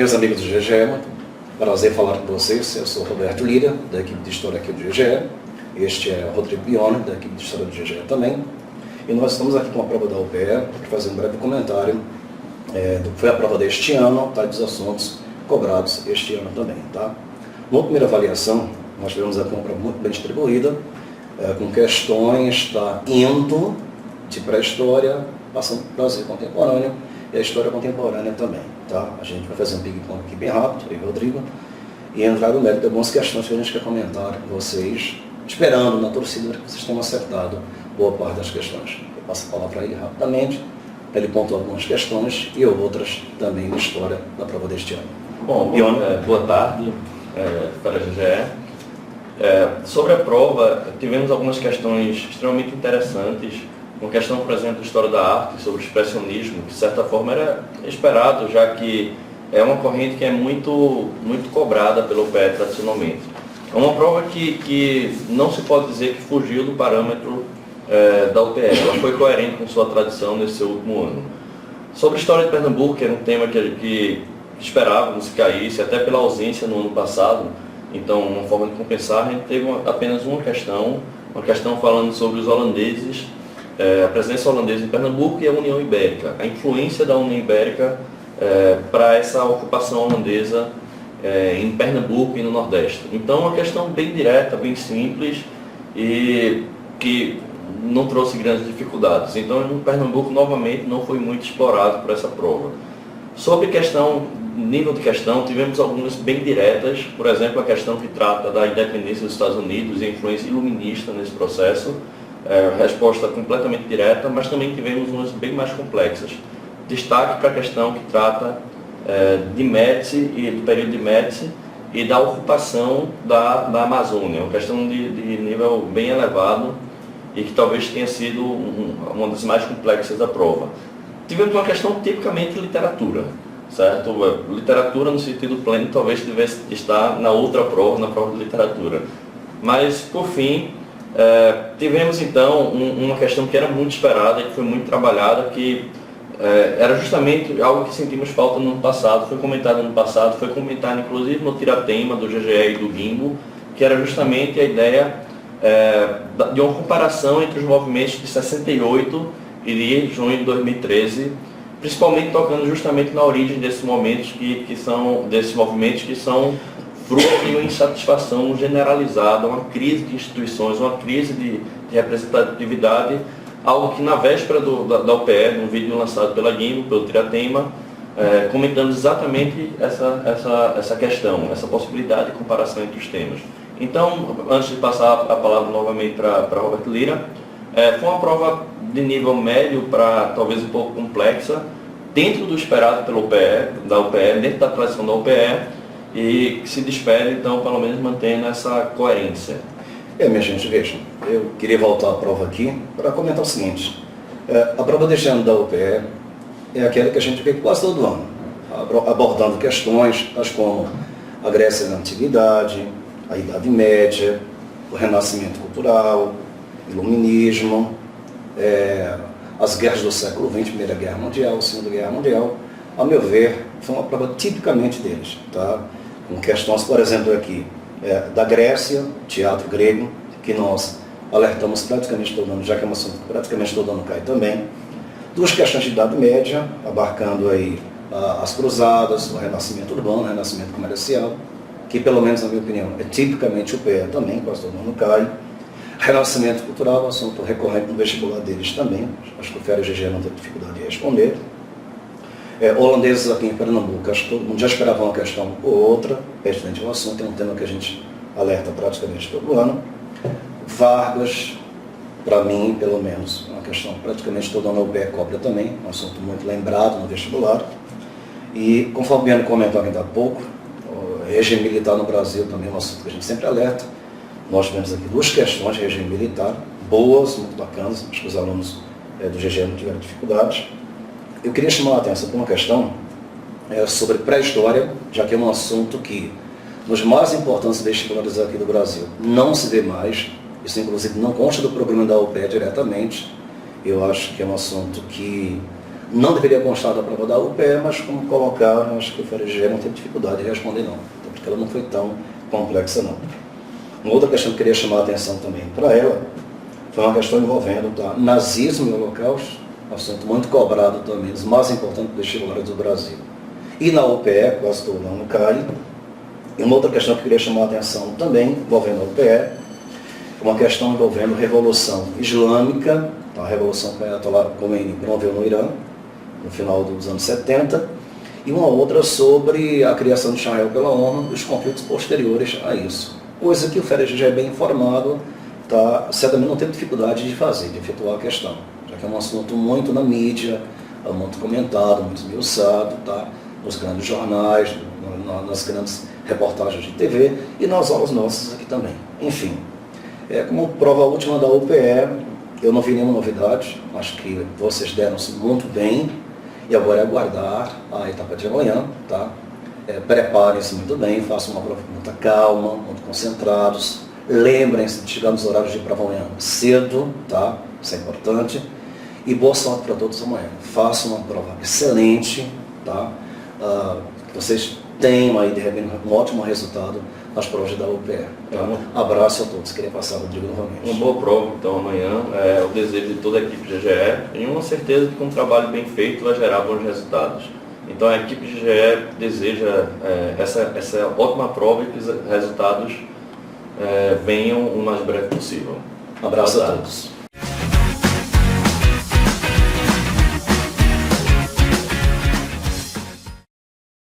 Meus amigos do GGE, prazer falar com vocês. Eu sou Roberto Lira, da equipe de História aqui do GGE. Este é Rodrigo Bione, da equipe de História do GGE também. E nós estamos aqui com a prova da UPE para fazer um breve comentário do que foi a prova deste ano, tá, dos assuntos cobrados este ano também. Tá? Na primeira avaliação, nós tivemos aqui uma prova muito bem distribuída, com questões indo de pré-história, passando para o Brasil contemporâneo e a história contemporânea também. Tá? A gente vai fazer um ping-pong aqui bem rápido, eu e o Rodrigo, e entrar no mérito de algumas questões que a gente quer comentar com vocês, esperando na torcida que vocês tenham acertado boa parte das questões. Eu passo a palavra aí rapidamente, ele pontuar algumas questões e outras também na história da prova deste ano. Bom, boa tarde para a GGE. Sobre a prova, tivemos algumas questões extremamente interessantes. Uma questão, por exemplo, da história da arte, sobre o expressionismo, que de certa forma era esperado, já que é uma corrente que é muito cobrada pelo UPE tradicionalmente. É uma prova que não se pode dizer que fugiu do parâmetro da UPE, ela foi coerente com sua tradição nesse seu último ano. Sobre a história de Pernambuco, que era um tema que esperávamos que caísse, até pela ausência no ano passado, então uma forma de compensar, a gente teve apenas uma questão falando sobre os holandeses, a presença holandesa em Pernambuco e a União Ibérica, a influência da União Ibérica para essa ocupação holandesa em Pernambuco e no Nordeste. Então, uma questão bem direta, bem simples e que não trouxe grandes dificuldades. Então, em Pernambuco, novamente, não foi muito explorado por essa prova. Sobre nível de questão, tivemos algumas bem diretas, por exemplo, a questão que trata da independência dos Estados Unidos e a influência iluminista nesse processo, resposta completamente direta, mas também tivemos umas bem mais complexas. Destaque para a questão que trata de Médici e do período de Médici e da ocupação da Amazônia, uma questão de nível bem elevado e que talvez tenha sido uma das mais complexas da prova. Tivemos uma questão tipicamente de literatura, certo? Literatura no sentido pleno talvez devesse estar na outra prova, na prova de literatura. Mas, por fim, tivemos então uma questão que era muito esperada e que foi muito trabalhada, que era justamente algo que sentimos falta no ano passado, foi comentado no ano passado, foi comentado inclusive no tiratema do GGE e do Guimbo, que era justamente a ideia de uma comparação entre os movimentos de 68 e de junho de 2013, principalmente tocando justamente na origem desses movimentos que são fruto de uma insatisfação generalizada, uma crise de instituições, uma crise de representatividade, algo que na véspera da UPE, num vídeo lançado pela Guimbo, pelo tiratema, comentamos exatamente essa questão, essa possibilidade de comparação entre os temas. Então, antes de passar a palavra novamente para Roberto Lira, foi uma prova de nível médio para talvez um pouco complexa, dentro do esperado pela UPE, dentro da tradição da UPE, e que se despede, então, pelo menos mantendo essa coerência. Minha gente, vejam, eu queria voltar à prova aqui para comentar o seguinte. A prova deste ano da UPE é aquela que a gente vê quase todo ano, abordando questões tais como a Grécia na Antiguidade, a Idade Média, o Renascimento Cultural, o Iluminismo, as guerras do século XX, Primeira Guerra Mundial, Segunda Guerra Mundial. A meu ver, foi uma prova tipicamente deles, tá? Com questões, por exemplo, aqui, da Grécia, teatro grego, que nós alertamos praticamente todo ano, já que é uma assunto que praticamente todo ano cai também. Duas questões de Idade Média, abarcando aí as cruzadas, o renascimento urbano, o renascimento comercial, que pelo menos na minha opinião é tipicamente o PE também, quase todo ano cai. Renascimento cultural, assunto recorrente no vestibular deles também, acho que o Fera GG não teve dificuldade de responder. Holandeses aqui em Pernambuco, acho que todo mundo já esperava uma questão ou outra, pertinente ao assunto, é um tema que a gente alerta praticamente todo ano. Vargas, para mim, pelo menos, é uma questão praticamente todo ano o PE cobra também, um assunto muito lembrado no vestibular. E, conforme o Biano comentou ainda há pouco, o regime militar no Brasil também é um assunto que a gente sempre alerta. Nós tivemos aqui duas questões de regime militar, boas, muito bacanas, acho que os alunos do GG não tiveram dificuldades. Eu queria chamar a atenção para uma questão sobre pré-história, já que é um assunto que, nos mais importantes vestibulares aqui do Brasil, não se vê mais. Isso, inclusive, não consta do programa da UPE diretamente. Eu acho que é um assunto que não deveria constar da prova da UPE, mas como colocar, acho que o FRGE não teve dificuldade de responder não, porque ela não foi tão complexa não. Uma outra questão que eu queria chamar a atenção também para ela, foi uma questão envolvendo nazismo e holocausto, assunto muito cobrado também, dos mais importantes vestibulares do Brasil. E na UPE, quase todo ano cai. E uma outra questão que eu queria chamar a atenção também, envolvendo a UPE, uma questão envolvendo Revolução Islâmica, a Revolução que o Ayatollah Khomeini promoveu no Irã, no final dos anos 70, e uma outra sobre a criação de Israel pela ONU e os conflitos posteriores a isso. Coisa que o FRG já é bem informado, certamente não teve dificuldade de fazer, de efetuar a questão, já que é um assunto muito na mídia, muito comentado, muito esmiuçado, nos grandes jornais, nas grandes reportagens de TV e nas aulas nossas aqui também. Enfim, como prova última da UPE, eu não vi nenhuma novidade, acho que vocês deram-se muito bem, e agora é aguardar a etapa de amanhã, preparem-se muito bem, façam uma prova com muita calma, muito concentrados, lembrem-se de chegar nos horários de prova amanhã cedo, isso é importante, e boa sorte para todos amanhã. Façam uma prova excelente, que vocês tenham aí de repente um ótimo resultado nas provas da UPE. Abraço a todos, queria passar Rodrigo novamente. Uma boa prova então amanhã, o desejo de toda a equipe GGE e uma certeza de que um trabalho bem feito vai gerar bons resultados. Então a equipe GGE deseja essa ótima prova e que os resultados venham o mais breve possível. Abraço a todos.